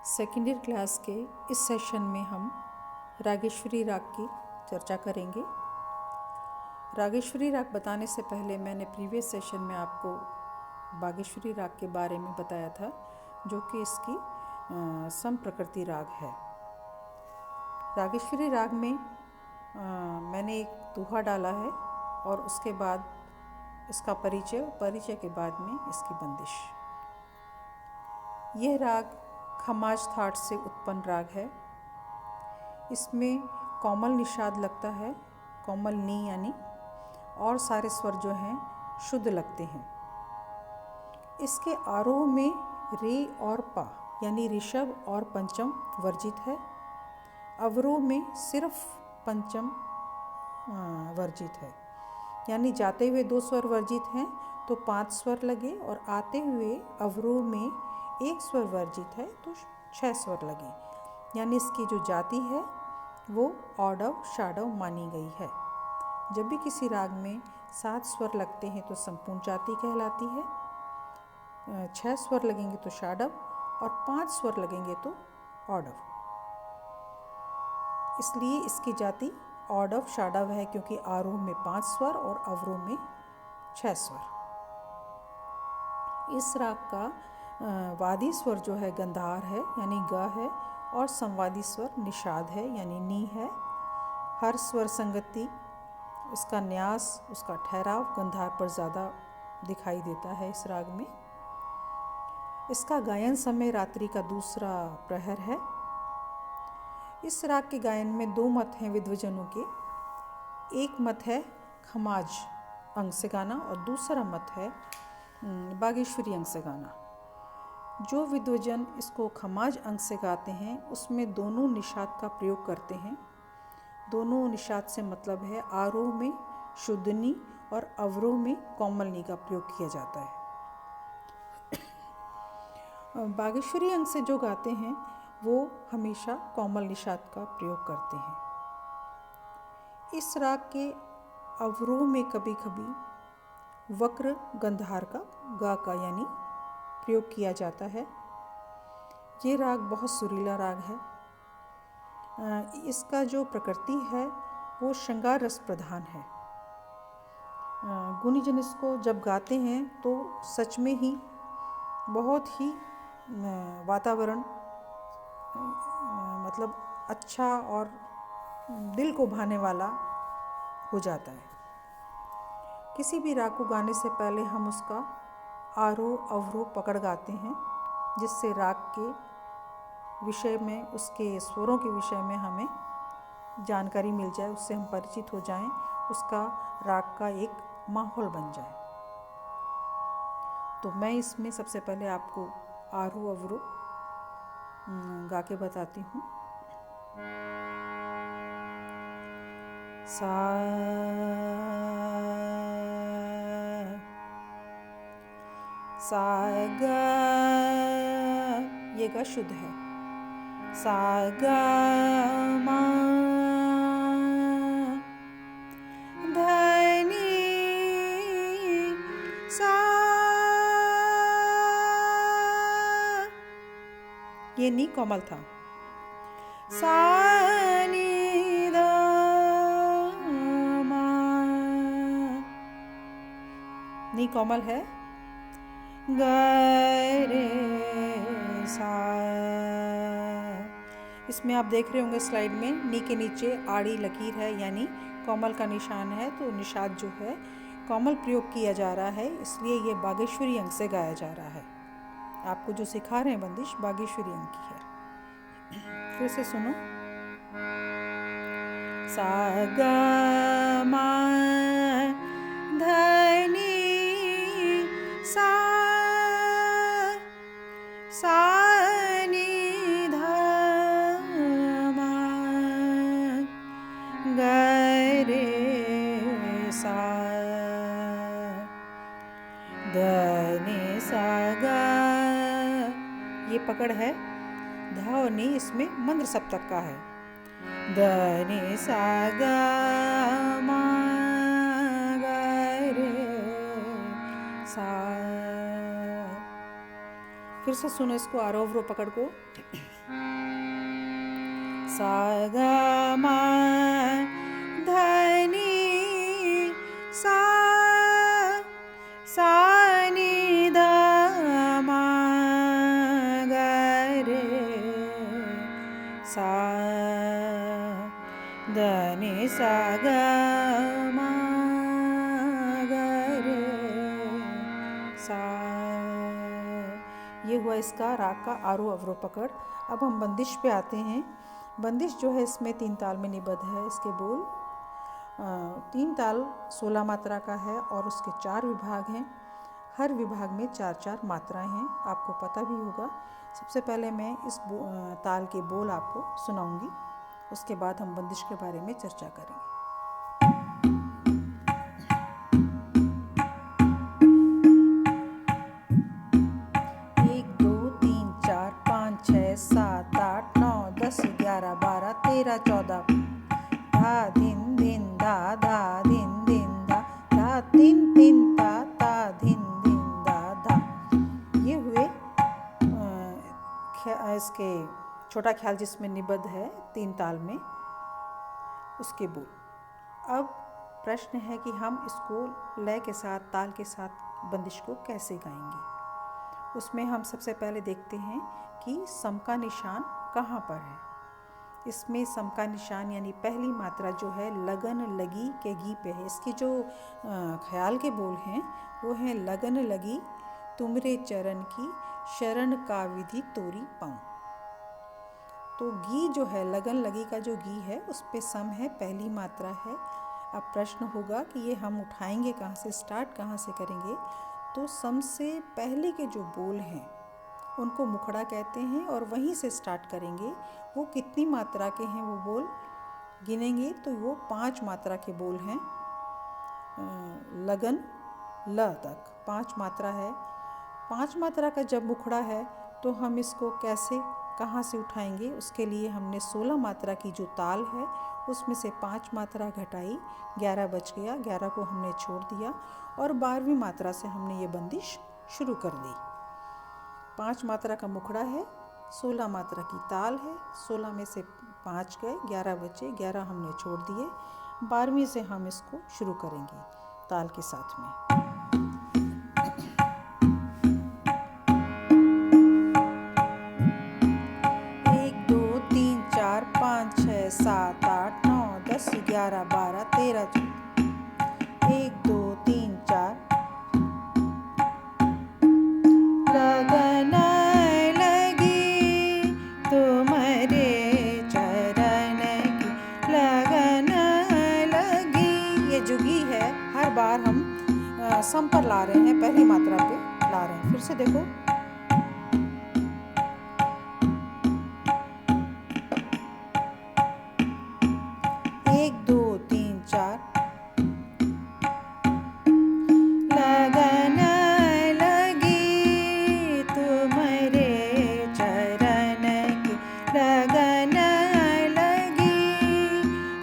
Second year class के इस session में हम रागेश्वरी राग की चर्चा करेंगे। रागेश्वरी राग बताने से पहले मैंने प्रीवियस सेशन में आपको बागेश्वरी राग के बारे में बताया था, जो कि इसकी सम प्रकृति राग है। रागेश्वरी राग में मैंने एक दोहा डाला है और उसके बाद इसका परिचय के बाद में इसकी बंदिश। यह राग खमाज थाट से उत्पन्न राग है। इसमें कोमल निषाद लगता है, कोमल नी यानी, और सारे स्वर जो हैं शुद्ध लगते हैं। इसके आरोह में रे और पा यानी ऋषभ और पंचम वर्जित है। अवरोह में सिर्फ पंचम वर्जित है, यानी जाते हुए 2 स्वर वर्जित हैं तो 5 स्वर लगे, और आते हुए अवरोह में 1 स्वर वर्जित है तो 6 स्वर लगे, यानी इसकी जो जाति है वो औडव शाडव मानी गई है। जब भी किसी राग में 7 स्वर लगते हैं तो संपूर्ण जाति कहलाती है, 6 स्वर लगेंगे तो शाडव और 5 स्वर लगेंगे तो औडव। इसलिए इसकी जाति औडव शाडव है, क्योंकि आरोह में 5 स्वर और अवरोह में 6 स्वर। इस राग का वादी स्वर जो है गंधार है यानी ग है, और संवादी स्वर निषाद है यानी नी है। हर स्वर संगति, उसका न्यास, उसका ठहराव गंधार पर ज़्यादा दिखाई देता है इस राग में। इसका गायन समय रात्रि का दूसरा प्रहर है। इस राग के गायन में 2 मत हैं विद्वजनों के। एक मत है खमाज अंग से गाना और दूसरा मत है बागेश्वरी अंग से गाना। जो विद्वजन इसको खमाज अंग से गाते हैं उसमें दोनों निषाद का प्रयोग करते हैं। दोनों निषाद से मतलब है आरोह में शुद्धनी और अवरोह में कोमलनी का प्रयोग किया जाता है। बागेश्वरी अंग से जो गाते हैं वो हमेशा कोमल निषाद का प्रयोग करते हैं। इस राग के अवरोह में कभी कभी वक्र गंधार का गा का यानी प्रयोग किया जाता है। ये राग बहुत सुरीला राग है। इसका जो प्रकृति है वो श्रृंगार रस प्रधान है। गुणीजन इसको जब गाते हैं तो सच में ही बहुत ही वातावरण मतलब अच्छा और दिल को भाने वाला हो जाता है। किसी भी राग को गाने से पहले हम उसका आरोह अवरोह पकड़ गाते हैं, जिससे राग के विषय में, उसके स्वरों के विषय में हमें जानकारी मिल जाए, उससे हम परिचित हो जाएं, उसका राग का एक माहौल बन जाए। तो मैं इसमें सबसे पहले आपको आरोह अवरोह गा के बताती हूँ। सा ग, ये ग शुद्ध है। सा ग मा धनी सा, ये नी कोमल था। सा नी ध मा, नी कोमल है। ग रे सा, इसमें आप देख रहे होंगे स्लाइड में नी के नीचे आड़ी लकीर है, यानी कोमल का निशान है। तो निषाद जो है कोमल प्रयोग किया जा रहा है, इसलिए ये बागेश्वरी अंग से गाया जा रहा है। आपको जो सिखा रहे हैं बंदिश बागेश्वरी अंग की है। फिर से सुनो। सा ग मा धनी सा, सा नी ध मा, ग रे सा, ध नि सा ग, ये पकड़ है। ध और नी इसमें मंद्र सप्तक का है। ध नि सा ग मा ग रे सा। फिर से सुनो इसको, आरोह अवरोह पकड़ को। सा ग म ध नि सा, सा नि ध म ग रे, सा ध नि सा ग म ग रे, सा। ये हुआ इसका राग का आरोह अवरोह पकड़। अब हम बंदिश पे आते हैं। बंदिश जो है इसमें 3 ताल में निबद्ध है। इसके बोल 3 ताल 16 मात्रा का है और उसके 4 विभाग हैं। हर विभाग में 4-4 मात्राएं हैं, आपको पता भी होगा। सबसे पहले मैं इस ताल के बोल आपको सुनाऊंगी, उसके बाद हम बंदिश के बारे में चर्चा करेंगे। 1 2 3 4 5 6 7 8 9 10 11 12 13 14 धा धिन धिन धा धा धिन धिन धा धा तिन तिन ता ता धिन धिन धा धा। ये हुए इसके छोटा ख्याल जिसमें निबद्ध है 3 ताल में, उसके बोल। अब प्रश्न है कि हम इसको लय के साथ, ताल के साथ बंदिश को कैसे गाएंगे। उसमें हम सबसे पहले देखते हैं कि सम का निशान कहाँ पर है। इसमें सम का निशान यानी पहली मात्रा जो है लगन लगी के गी पे है। इसकी जो ख्याल के बोल हैं वो हैं लगन लगी तुमरे चरण की, शरण का विधि तोरी पाऊँ। तो गी जो है, लगन लगी का जो गी है उस पे सम है, पहली मात्रा है। अब प्रश्न होगा कि ये हम उठाएंगे कहाँ से, स्टार्ट कहाँ से करेंगे। तो सम से पहले के जो बोल हैं उनको मुखड़ा कहते हैं और वहीं से स्टार्ट करेंगे। वो कितनी मात्रा के हैं वो बोल गिनेंगे तो वो 5 मात्रा के बोल हैं। लगन ल तक 5 मात्रा है। 5 मात्रा का जब मुखड़ा है तो हम इसको कैसे, कहाँ से उठाएंगे। उसके लिए हमने 16 मात्रा की जो ताल है उसमें से 5 मात्रा घटाई, 11 बच गया, 11 को हमने छोड़ दिया और 12वीं मात्रा से हमने ये बंदिश शुरू कर दी। 5 मात्रा का मुखड़ा है, 16 मात्रा की ताल है, 16 में से 5 गए, 11 बचे, 11 हमने छोड़ दिए, 12वीं से हम इसको शुरू करेंगे ताल के साथ में। 1 2 3 4 5 6 7 8 9 10 11 12 13 1 2 3 4 लगन लगी तुम्हारे चरण की, लगन लगी। ये जो गी है हर बार हम सम पर ला रहे हैं, पहली मात्रा पे ला रहे हैं। फिर से देखो, 1 2 3 4 लगन लगी तुम्हारे चरण की, लगन लगी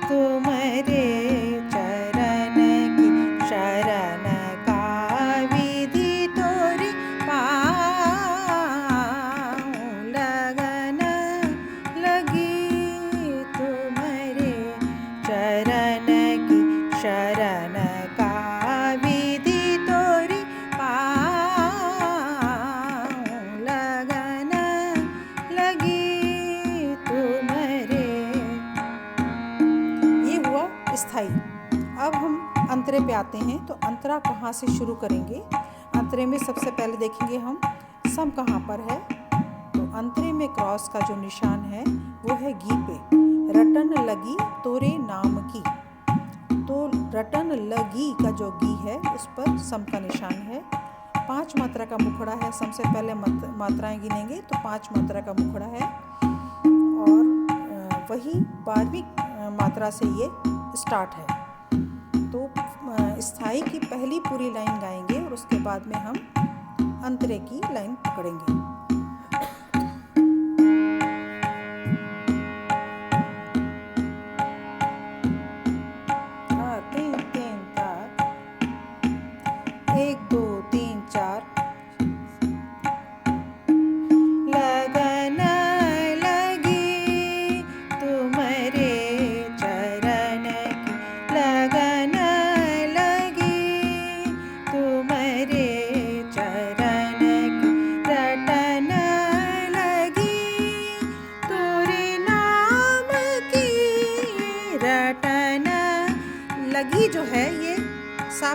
तुम्हारे चरण की, शरण का विधि तोरी पाऊँ। लगन लगी तुम्हारे चरण की, शरण का विधि तोरी पाऊँ। लगन लगी तुम्हारे। ये हुआ स्थाई। अब हम अंतरे पे आते हैं। तो अंतरा कहाँ से शुरू करेंगे। अंतरे में सबसे पहले देखेंगे हम सम कहाँ पर है। तो अंतरे में क्रॉस का जो निशान है वो है गी पे, रटन लगी तोरे नाम की। तो रटन लगी का जो गी है उस पर सम का निशान है। 5 मात्रा का मुखड़ा है। सबसे पहले मात्राएं गिनेंगे तो 5 मात्रा का मुखड़ा है और वही 12वीं मात्रा से ये स्टार्ट है। तो स्थाई की पहली पूरी लाइन गाएंगे और उसके बाद में हम अंतरे की लाइन पकड़ेंगे।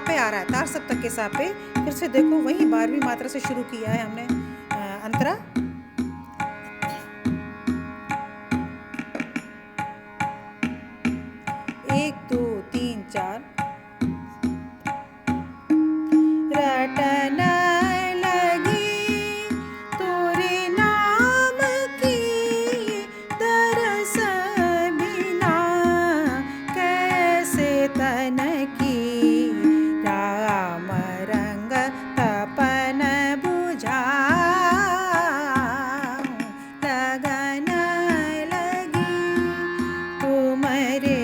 सापे आ रहा है, तार सप्तक के सापे। फिर से देखो, वही 12वीं मात्रा से शुरू किया है हमने अंतरा। 1 2 3 4 रटन लगी तोरे नाम की तरस बिना कैसे तन की राम रंग तपन बुझा लगन लगी तुम्हारे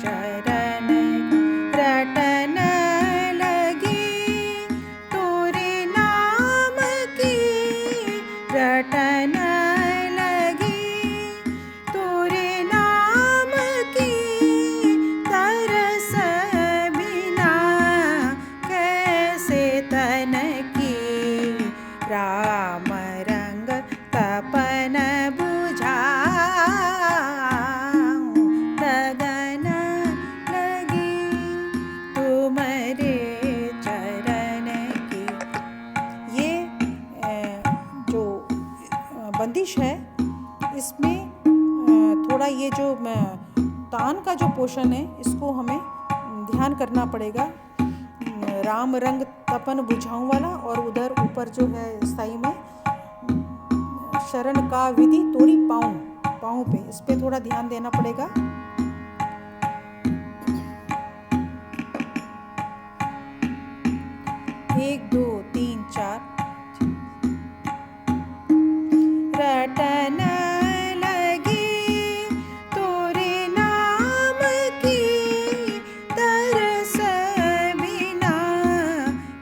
चरण रटन रटन लगी तोरे नाम की तरस बिना कैसे तन की राम रंग तपन बुझा लगन लगी तुम्हारे चरण की। ये जो बंदिश है, इसमें थोड़ा ये जो तान का जो पोर्शन है, इसको हमें ध्यान करना पड़ेगा। राम रंग तपन बुझाऊं वाला, और उधर ऊपर जो है स्थाई में शरण का विधि तोरी पाँव पे, इस पे थोड़ा ध्यान देना पड़ेगा। एक दो तीन चार रटन लगी तोरे नाम की तरस बिना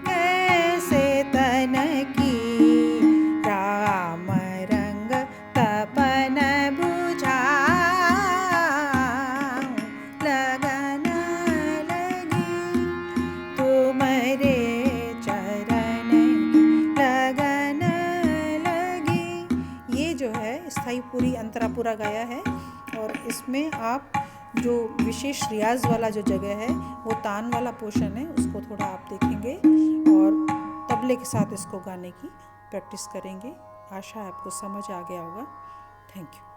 कैसे तन की राम रंग तपन बुझा लगन लगी तुम्हारे चरण लगन लगी। ये जो है स्थाई पूरी अंतरा पूरा गाया है, और इसमें आप जो विशेष रियाज वाला जो जगह है, वो तान वाला पोर्शन है, उसको थोड़ा आप देखेंगे और तबले के साथ इसको गाने की प्रैक्टिस करेंगे। आशा है आपको समझ आ गया होगा। Thank you.